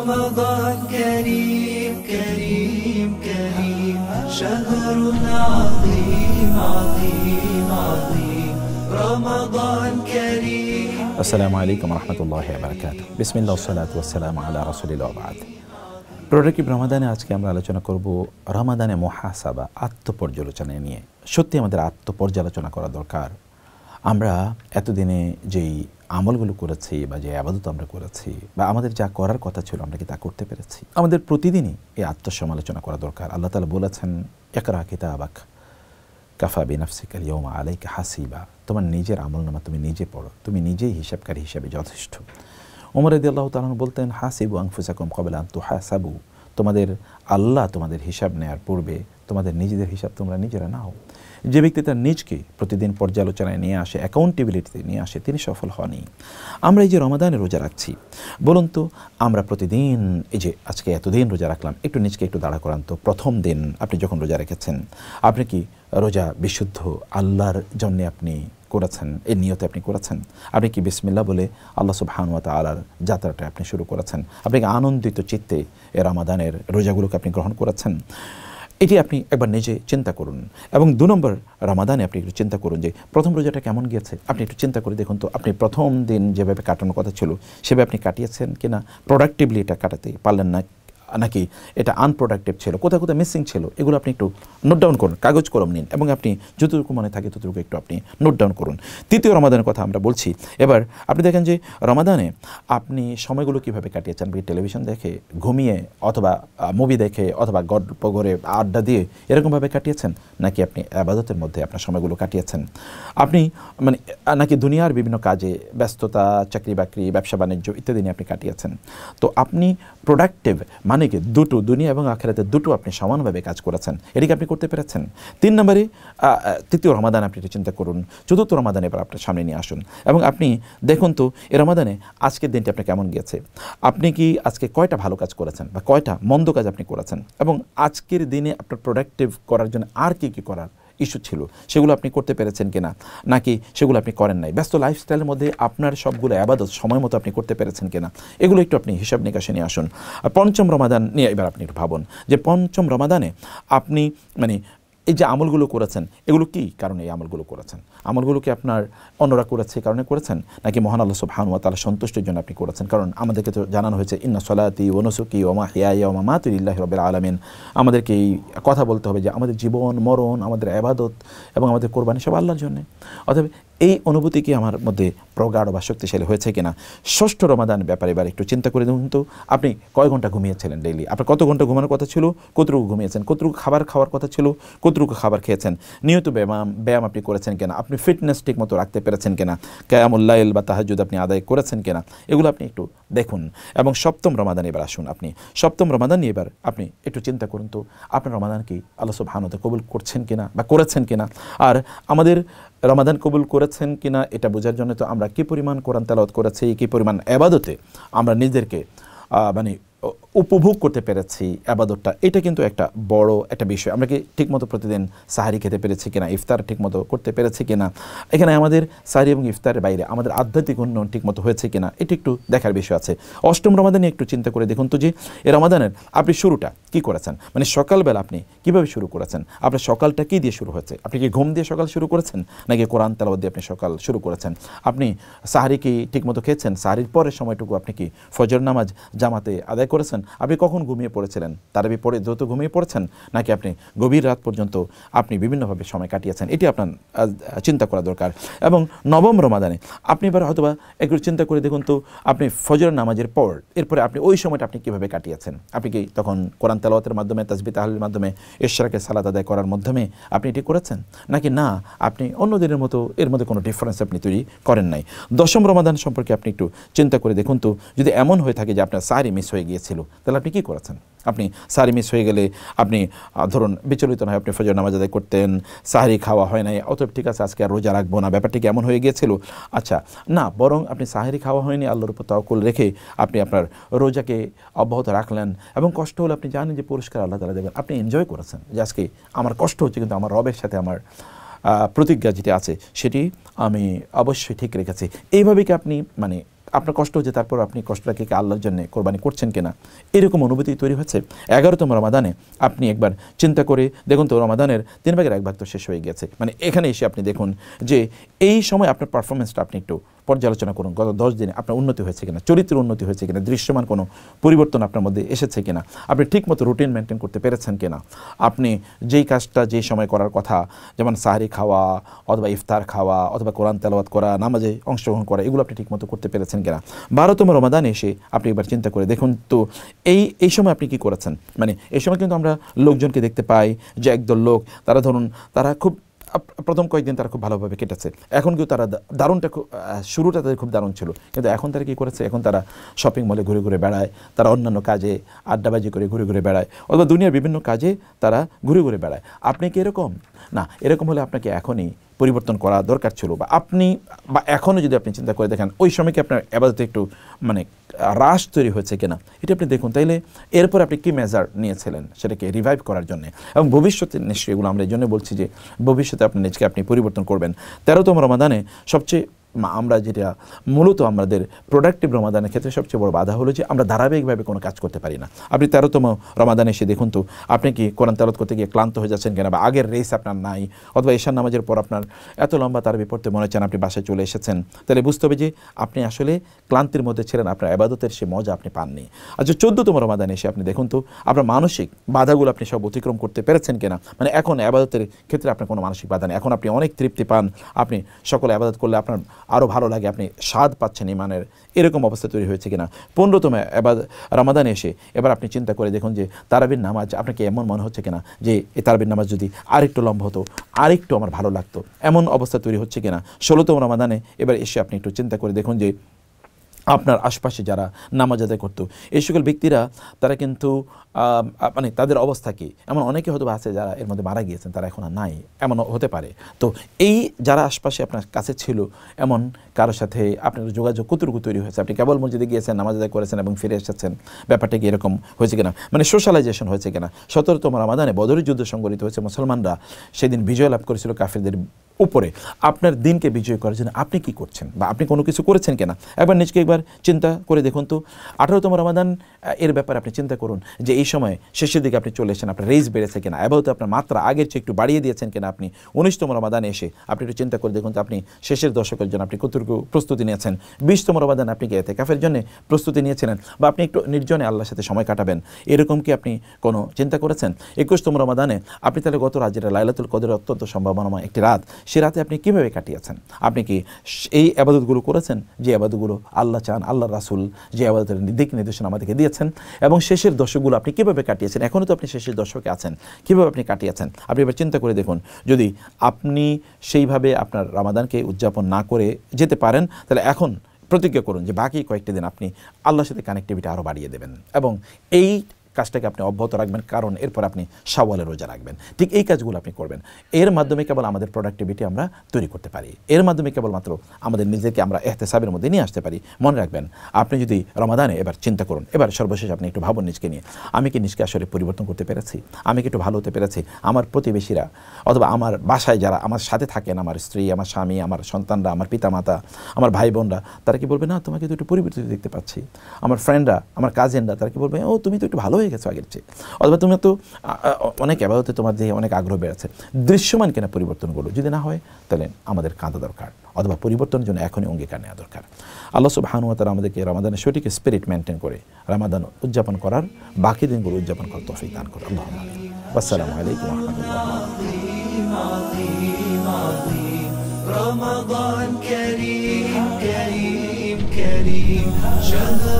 رمضان كريم كريم كريم شهر عظيم عظيم عظيم رمضان كريم السلام عليكم ورحمة الله وبركاته بسم الله والصلاة والسلام على رسول الله وبعد productive রমাদানে আজকে আমরা আলোচনা করব রমাদানে মুহাসাবা আত্মপর্যালোচনা নিয়ে। সত্যি আমাদের আত্মপর্যালোচনা করা দরকার। আমরা এতদিনে যেই আমলগুলো করেছি বা যে ইবাদত আমরা করেছি বা আমাদের যা করার কথা ছিল আমরা কি তা করতে পেরেছি? আমাদের প্রতিদিনই এই আত্মসমালোচনা করা দরকার। আল্লাহ তাআলা বলেছেন ইকরা কিতাবাক কাফা বিনাফসিকা আল-ইয়াওমা আলাইকা হাসিবা, তোমার নিজের আমলনামা তুমি নিজে পড়ো, তুমি নিজেই হিসাবকারী হিসাবে যথেষ্ট। ওমর রাদিয়াল্লাহু তাআলা বলতেন হাসিবু আনফুসাকুম ক্বাবলা আন তুহাসাবু, তোমাদের আল্লাহ তোমাদের হিসাব নেওয়ার পূর্বে তোমাদের নিজেদের হিসাব তোমরা নিজেরা নাও। যে ব্যক্তি তার নিজকে প্রতিদিন পর্যালোচনায় নিয়ে আসে, অ্যাকাউন্টেবিলিটিতে নিয়ে আসে, তিনি সফল হনই। আমরা এই যে রমাদানে রোজা রাখছি, বলুন তো আমরা প্রতিদিন এই যে আজকে এতদিন রোজা রাখলাম, একটু নিজকে একটু দাঁড়া করান তো। প্রথম দিন আপনি যখন রোজা রেখেছেন, আপনি কি রোজা বিশুদ্ধ আল্লাহর জন্য আপনি করেছেন, এই নিয়তে আপনি করেছেন? আপনি কি বিসমিল্লাহ বলে আল্লাহ সুবহানাহু ওয়া তাআলার যাত্রাটা আপনি শুরু করেছেন? আপনি কি আনন্দিত চিত্তে এই রমাদানের রোজাগুলোকে আপনি গ্রহণ করেছেন? এটি আপনি একবার নিজে চিন্তা করুন। এবং 2 নম্বর রমাদানে আপনি একটু চিন্তা করুন যে প্রথম রোজাটা কেমন গিয়েছে। আপনি একটু চিন্তা করে দেখুন তো, আপনি প্রথম দিন যেভাবে কাটানোর কথা ছিল সেভাবে আপনি কাটিয়েছেন কিনা, প্রোডাক্টিভলি এটা কাটাতে পারলেন না নাকি এটা আনপ্রোডাক্টিভ ছিল, কোথাও কোথাও মিসিং ছিল, এগুলো আপনি একটু নোট ডাউন করুন, কাগজ কলম নিন এবং আপনি যতটুকু মনে থাকে ততটুকু একটু আপনি নোট ডাউন করুন। তৃতীয় রমাদানের কথা আমরা বলছি। এবার আপনি দেখেন যে রমাদানে আপনি সময়গুলো কীভাবে কাটিয়েছেন। আপনি টেলিভিশন দেখে, ঘুমিয়ে, অথবা মুভি দেখে, অথবা গল্প করে, আড্ডা দিয়ে এরকমভাবে কাটিয়েছেন, নাকি আপনি ইবাদতের মধ্যে আপনার সময়গুলো কাটিয়েছেন? আপনি মানে নাকি দুনিয়ার বিভিন্ন কাজে ব্যস্ততা, চাকরি বাকরি, ব্যবসা বাণিজ্য ইত্যাদি নিয়ে আপনি কাটিয়েছেন? তো আপনি প্রোডাক্টিভ মানে কি দুটো, দুনিয়া এবং আখিরাতে দুটো আপনি সমানভাবে কাজ করেছেন, এটিকে আপনি করতে পেরেছেন? 3 নম্বরে তৃতীয় রমাদান আপনি এটা চিন্তা করুন। চতুর্থ রমাদানে এবার আপনার সামনে নিয়ে আসুন এবং আপনি দেখুন তো এই রমাদানে আজকের দিনটি আপনার কেমন গিয়েছে। আপনি কি আজকে কয়টা ভালো কাজ করেছেন বা কয়টা মন্দ কাজ আপনি করেছেন, এবং আজকের দিনে আপনার প্রোডাক্টিভ করার জন্য আর কি কি করার ইস্যু ছিল সেগুলো আপনি করতে পেরেছেন কিনা, নাকি সেগুলো আপনি করেন নাই? ব্যস্ত লাইফস্টাইলের মধ্যে আপনার সবগুলো ইবাদত সময় মতো আপনি করতে পেরেছেন কিনা, এগুলো একটু আপনি হিসাব নিকাশে নিয়ে আসুন। আর পঞ্চম রমাদান নিয়ে এবার আপনি একটু ভাবুন যে পঞ্চম রমাদানে আপনি মানে এই যে আমলগুলো করেছেন এগুলো কি কারণে এই আমলগুলো করেছেন? আমলগুলো কি আপনার অন্যরা করেছে এই কারণে করেছেন, নাকি মহান আল্লাহ সুবহানাহু ওয়া তাআলা সন্তুষ্টির জন্য আপনি করেছেন? কারণ আমাদেরকে তো জানানো হয়েছে ইন্না সলাতি ওয়া নুসুকি ওয়া মাহইয়ায়া ওয়া মামাতি লিল্লাহি রাব্বিল আলামিন। আমাদেরকে এই কথা বলতে হবে যে আমাদের জীবন মরণ, আমাদের ইবাদত এবং আমাদের কোরবানি সব আল্লাহর জন্য। অতএব এই অনুভূতি কি আমার মধ্যে প্রগাঢ় বা শক্তিশালী হয়েছে কিনা? ষষ্ঠ রমাদান ব্যাপারে এবার একটু চিন্তা করে দেখুন তো, আপনি কয় ঘন্টা ঘুমিয়েছিলেন ডেইলি? আপনার কত ঘন্টা ঘুমানোর কথা ছিল, কতটুকু ঘুমিয়েছেন? কতটুকু খাবার খাওয়ার কথা ছিল, কতটুকু খাবার খেয়েছেন? নিয়মিত ব্যায়াম আপনি করেছেন কিনা? আপনি ফিটনেস ঠিক মতো রাখতে পেরেছেন কিনা? কিয়ামুল লাইল বা তাহাজ্জুদ আপনি আদায় করেছেন কিনা? এগুলো আপনি একটু দেখুন। এবং সপ্তম রমাদান এবার আসুন। আপনি সপ্তম রমাদান নিয়ে এবার আপনি একটু চিন্তা করুন তো, আপনার রমাদান কি আল্লাহ সুবহানাহু ওয়া তাআলা কবুল করছেন কিনা বা করেছেন কিনা? আর আমাদের রমাদান কবুল করেছেন কিনা এটা বোঝার জন্য তো আমরা কী পরিমাণ কোরআন তেলাওয়াত করেছি, কী পরিমাণ ইবাদতে আমরা নিজেদেরকে মানে উপভোগ করতে পেরেছি ইবাদতটা, এটা কিন্তু একটা বড় একটা বিষয়। আমরা কি ঠিকমতো প্রতিদিন সাহারি খেতে পেরেছি কিনা, ইফতার ঠিকমতো করতে পেরেছি কিনা, এখানে আমাদের সাহারি এবং ইফতারের বাইরে আমাদের আধ্যাত্মিক উন্নয়ন ঠিকমতো হয়েছে কিনা, এটি একটু দেখার বিষয় আছে। অষ্টম রমাদানে একটু চিন্তা করে দেখুন তো যে এই রমাদানের আপনি শুরুটা কি করেছেন, মানে সকালবেলা আপনি কিভাবে শুরু করেছেন, আপনার সকালটা কি দিয়ে শুরু হয়েছে? আপনি কি ঘুম দিয়ে সকাল শুরু করেছেন, নাকি কোরআন তেলাওয়াত দিয়ে আপনি সকাল শুরু করেছেন? আপনি সাহারি কি ঠিকমতো খেয়েছেন? সাহারির পরের সময়টুকু আপনি কি ফজর নামাজ জামাতে আদায় করেছেন? আপনি কখন ঘুমিয়ে পড়েছিলেন? তারাবি পড়ে দ্রুত ঘুমিয়ে পড়েছেন, নাকি আপনি গভীর রাত পর্যন্ত আপনি বিভিন্নভাবে সময় কাটিয়েছেন? এটি আপনার চিন্তা করা দরকার। এবং নবম রমাদানে আপনি এবার হয়তোবা একটু চিন্তা করে দেখুন তো, আপনি ফজর নামাজের পর এরপরে আপনি ওই সময়টা আপনি কীভাবে কাটিয়েছেন? আপনি কি তখন কোরআন তেলাওয়াতের মাধ্যমে, তাসবিহ তাহলিলের মাধ্যমে, ইশরাকে সালাত আদায় করার মাধ্যমে আপনি এটি করেছেন, নাকি না আপনি অন্য দিনের মতো এর মধ্যে কোনো ডিফারেন্স আপনি তৈরি করেন নাই? দশম রমাদান সম্পর্কে আপনি একটু চিন্তা করে দেখুন তো, যদি এমন হয়ে থাকে যে আপনার সাহরি মিস হয়ে গিয়েছিল, তাহলে আপনি কী করেছেন? আপনি সাহরি মিস হয়ে গেলে আপনি ধরুন বিচলিত নয়, আপনি ফজর নামাজ আদায় করতেন, সাহরি খাওয়া হয় নাই, অতএব ঠিক আছে আজকে আর রোজা রাখবো না, ব্যাপারটি কি এমন হয়ে গিয়েছিল? আচ্ছা না, বরং আপনি সাহরি খাওয়া হয়নি, আল্লাহর উপর তাওয়াক্কুল রেখে আপনি আপনার রোজাকে অব্যাহত রাখলেন, এবং কষ্ট হলে আপনি জানেন যে পুরস্কার আল্লাহ তাআলা দেবেন, আপনি এনজয় করেছেন যে আজকে আমার কষ্ট হচ্ছে কিন্তু আমার রবের সাথে আমার প্রতিজ্ঞা যেটি আছে সেটি আমি অবশ্যই ঠিক রেখেছি। এইভাবে কি আপনি মানে আপনার কষ্ট হচ্ছে, তারপর আপনি কষ্টটাকে আল্লাহর জন্য কোরবানি করছেন কিনা, এরকম অনুভূতি তৈরি হচ্ছে। 11তম রমাদানে আপনি একবার চিন্তা করে দেখুন তো, রমাদানের 3 ভাগের 1 ভাগ তো শেষ হয়ে গেছে। মানে এখানে এসে আপনি দেখুন যে এই সময় আপনার পারফরমেন্সটা আপনি একটু পর্যালোচনা করুন। গত 10 দিনে আপনার উন্নতি হয়েছে কিনা, চরিত্রের উন্নতি হয়েছে কিনা, দৃশ্যমান কোনো পরিবর্তন আপনার মধ্যে এসেছে কিনা, আপনি ঠিকমতো রুটিন মেনটেন করতে পেরেছেন কিনা, আপনি যেই কাজটা যেই সময় করার কথা, যেমন সাহারি খাওয়া অথবা ইফতার খাওয়া অথবা কোরআন তেলাওয়াত করা, নামাজে অংশগ্রহণ করা, এগুলো আপনি ঠিকমতো করতে পেরেছেন কিনা। 12তম রমাদানে এসে আপনি এবার চিন্তা করে দেখুন তো এই সময় আপনি কি করেছেন। মানে এই সময় কিন্তু আমরা লোকজনকে দেখতে পাই যে একদল লোক, তারা ধরুন তারা খুব প্রথম কয়েকদিন তারা খুব ভালোভাবে কেটেছে, এখন কিন্তু তারা দারুণটা শুরুটা তাদের খুব দারুণ ছিল, কিন্তু এখন তারা কী করেছে, এখন তারা শপিং মলে ঘুরে ঘুরে বেড়ায়, তারা অন্যান্য কাজে আড্ডাবাজি করে ঘুরে ঘুরে বেড়ায়, অথবা দুনিয়ার বিভিন্ন কাজে তারা ঘুরে ঘুরে বেড়ায়। আপনি কি এরকম না? এরকম হলে আপনাকে এখনই পরিবর্তন করা দরকার ছিল, বা এখনও যদি আপনি চিন্তা করে দেখেন ওই সময় কি আপনার ইবাদতে একটু মানে হ্রাস তৈরি হয়েছে কিনা, এটা আপনি দেখুন। তাইলে এরপর আপনি কী মেজার নিয়েছিলেন সেটাকে রিভাইভ করার জন্য, এবং ভবিষ্যতে নিশ্চয়ই এগুলো আমরা এই জন্য বলছি যে ভবিষ্যতে আপনি নিজকে আপনি পরিবর্তন করবেন। 13তম রমাদানে সবচেয়ে আমরা যেটা মূলত আমাদের প্রোডাক্টিভ রমাদানের ক্ষেত্রে সবচেয়ে বড় বাধা হলো যে আমরা ধারাবাহিকভাবে কোনো কাজ করতে পারি না। আপনি 13তম রমাদানে এসে দেখুন তো আপনি কি কোরআন তেলাওয়াত করতে গিয়ে ক্লান্ত হয়ে যাচ্ছেন কিনা, বা আগের রেস আপনার নাই, অথবা ঈশার নামাজের পর আপনার এত লম্বা তারাবি পড়তে মনে হচ্ছেন আপনি বাসায় চলে এসেছেন, তাহলে বুঝতে হবে যে আপনি আসলে ক্লান্তির মধ্যে ছিলেন, আপনার ইবাদতের সে মজা আপনি পাননি। আচ্ছা 14তম রমাদানে এসে আপনি দেখুন তো আপনার মানসিক বাধাগুলো আপনি সব অতিক্রম করতে পেরেছেন কিনা। মানে এখন ইবাদতের ক্ষেত্রে আপনার কোনো মানসিক বাধা নেই, এখন আপনি অনেক তৃপ্তি পান, আপনি সকলে ইবাদত করলে আপনার আরও ভালো লাগে, আপনি স্বাদ পাচ্ছেন ইমানের, এরকম অবস্থা তৈরি হয়েছে কিনা। 15তম রমাদানে এসে এবার আপনি চিন্তা করে দেখুন যে তারাবির নামাজ আপনাকে এমন মনে হচ্ছে কিনা যে এই তারাবির নামাজ যদি আরেকটু লম্বা হতো, আরেকটু আমার ভালো লাগতো, এমন অবস্থা তৈরি হচ্ছে কিনা। 16তম রমাদানে এবার এসে আপনি একটু চিন্তা করে দেখুন যে আপনার আশপাশে যারা নামাজ আদায় করতো এই সকল ব্যক্তিরা তারা কিন্তু মানে তাদের অবস্থা কী, এমন অনেকে হয়তো আছে যারা এর মধ্যে মারা গিয়েছেন, তারা এখন আর নাই, এমন হতে পারে। তো এই যারা আশপাশে আপনার কাছে ছিল এমন কারোর সাথে আপনার যোগাযোগ কতটুকু তৈরি হয়েছে, আপনি কেবল মসজিদে গিয়েছেন, নামাজ আদায় করেছেন এবং ফিরে এসেছেন, ব্যাপারটা কি এরকম হয়েছে কিনা, মানে সোশ্যালাইজেশন হয়েছে কিনা। 17তম রমাদানে বদরের যুদ্ধ সংঘটিত হয়েছে, মুসলমানরা সেদিন বিজয় লাভ করেছিল কাফিরদের উপরে। আপনার দিনকে বিজয় করার জন্য আপনি কি করছেন, বা আপনি কোনো কিছু করেছেন কিনা, একবার নিজকে একবার চিন্তা করে দেখুন তো। 18তম রমাদান এর ব্যাপারে আপনি চিন্তা করুন যে এই সময় শেষের দিকে আপনি চলে এসেছেন, আপনার রেস বেড়েছে কিনা, এবারও আপনার মাত্রা আগের চেয়ে একটু বাড়িয়ে দিয়েছেন কিনা আপনি। 19তম রমাদানে এসে আপনি একটু চিন্তা করে দেখুন তো আপনি শেষের দশকের জন্য আপনি কতটুকু প্রস্তুতি নিয়েছেন। 20তম রমাদান আপনি কি ইতিকাফের জন্য প্রস্তুতি নিয়েছিলেন, বা আপনি একটু নির্জনে আল্লাহর সাথে সময় কাটাবেন, এরকম কি আপনি কোনো চিন্তা করেছেন। 21তম রমাদানে আপনি তাহলে গত রাত যেটা লাইলাতুল কদরের অত্যন্ত সম্ভাবনাময় একটি রাত, সে রাতে আপনি কীভাবে কাটিয়েছেন, আপনি কি এই আবাদতগুলো করেছেন যে আবাদতগুলো আল্লাহ চান, আল্লাহ রাসূল যে আবাদতের দিক নির্দেশনা আমাদেরকে দিয়েছেন, এবং শেষের দশকগুলো আপনি কীভাবে কাটিয়েছেন, এখনও তো আপনি শেষের দশকে আছেন, কীভাবে আপনি কাটিয়েছেন। আপনি এবার চিন্তা করে দেখুন, যদি আপনি সেইভাবে আপনার রমাদানকে উদযাপন না করে যেতে পারেন, তাহলে এখন প্রতিজ্ঞা করুন যে বাকি কয়েকটি দিন আপনি আল্লাহর সাথে কানেক্টিভিটি আরও বাড়িয়ে দেবেন, এবং এই কাজটাকে আপনি অব্যাহত রাখবেন, কারণ এরপর আপনি শাওয়ালের রোজা রাখবেন। ঠিক এই কাজগুলো আপনি করবেন, এর মাধ্যমে কেবল আমাদের প্রোডাক্টিভিটি আমরা তৈরি করতে পারি, এর মাধ্যমে কেবলমাত্র আমাদের নিজেকে আমরা ইহতিসাবের মধ্যে নিয়ে আসতে পারি। মনে রাখবেন, আপনি যদি রমাদানে এবার চিন্তা করুন, এবার সর্বশেষ আপনি একটু ভাবুন নিজকে নিয়ে, আমি কি নিজকে আসলে পরিবর্তন করতে পেরেছি, আমি কি একটু ভালো হতে পেরেছি। আমার প্রতিবেশীরা অথবা আমার বাসায় যারা আমার সাথে থাকেন, আমার স্ত্রী, আমার স্বামী, আমার সন্তানরা, আমার পিতামাতা, আমার ভাই বোনরা, তারা কি বলবে না তোমাকে তো একটু পরিবর্তিত দেখতে পাচ্ছি। আমার ফ্রেন্ডরা, আমার কাজিনরা, তারা কি বলবে ও তুমি তো একটু ভালো হয়ে গেছো আগের চেয়ে, অথবা তুমি তো অনেক ইবাদতে তোমার যে অনেক আগ্রহ বেড়েছে। দৃশ্যমান কিনা পরিবর্তনগুলো, যদি না হয় তাহলে আমাদের কাঁদা দরকার, অথবা পরিবর্তনের জন্য এখনই অঙ্গীকার নেওয়া দরকার। আল্লাহ সুবহানাহু ওয়া তাআলা আমাদেরকে রমাদানের সঠিক স্পিরিট মেনটেন করে রমাদান উদযাপন করার, বাকি দিনগুলো উদযাপন করার তৌফিক দান করুন। আল্লাহুম্মা আমিন। আসসালামু আলাইকুম ওয়া রাহমাতুল্লাহ। رمضان كريم كريم كريم شهر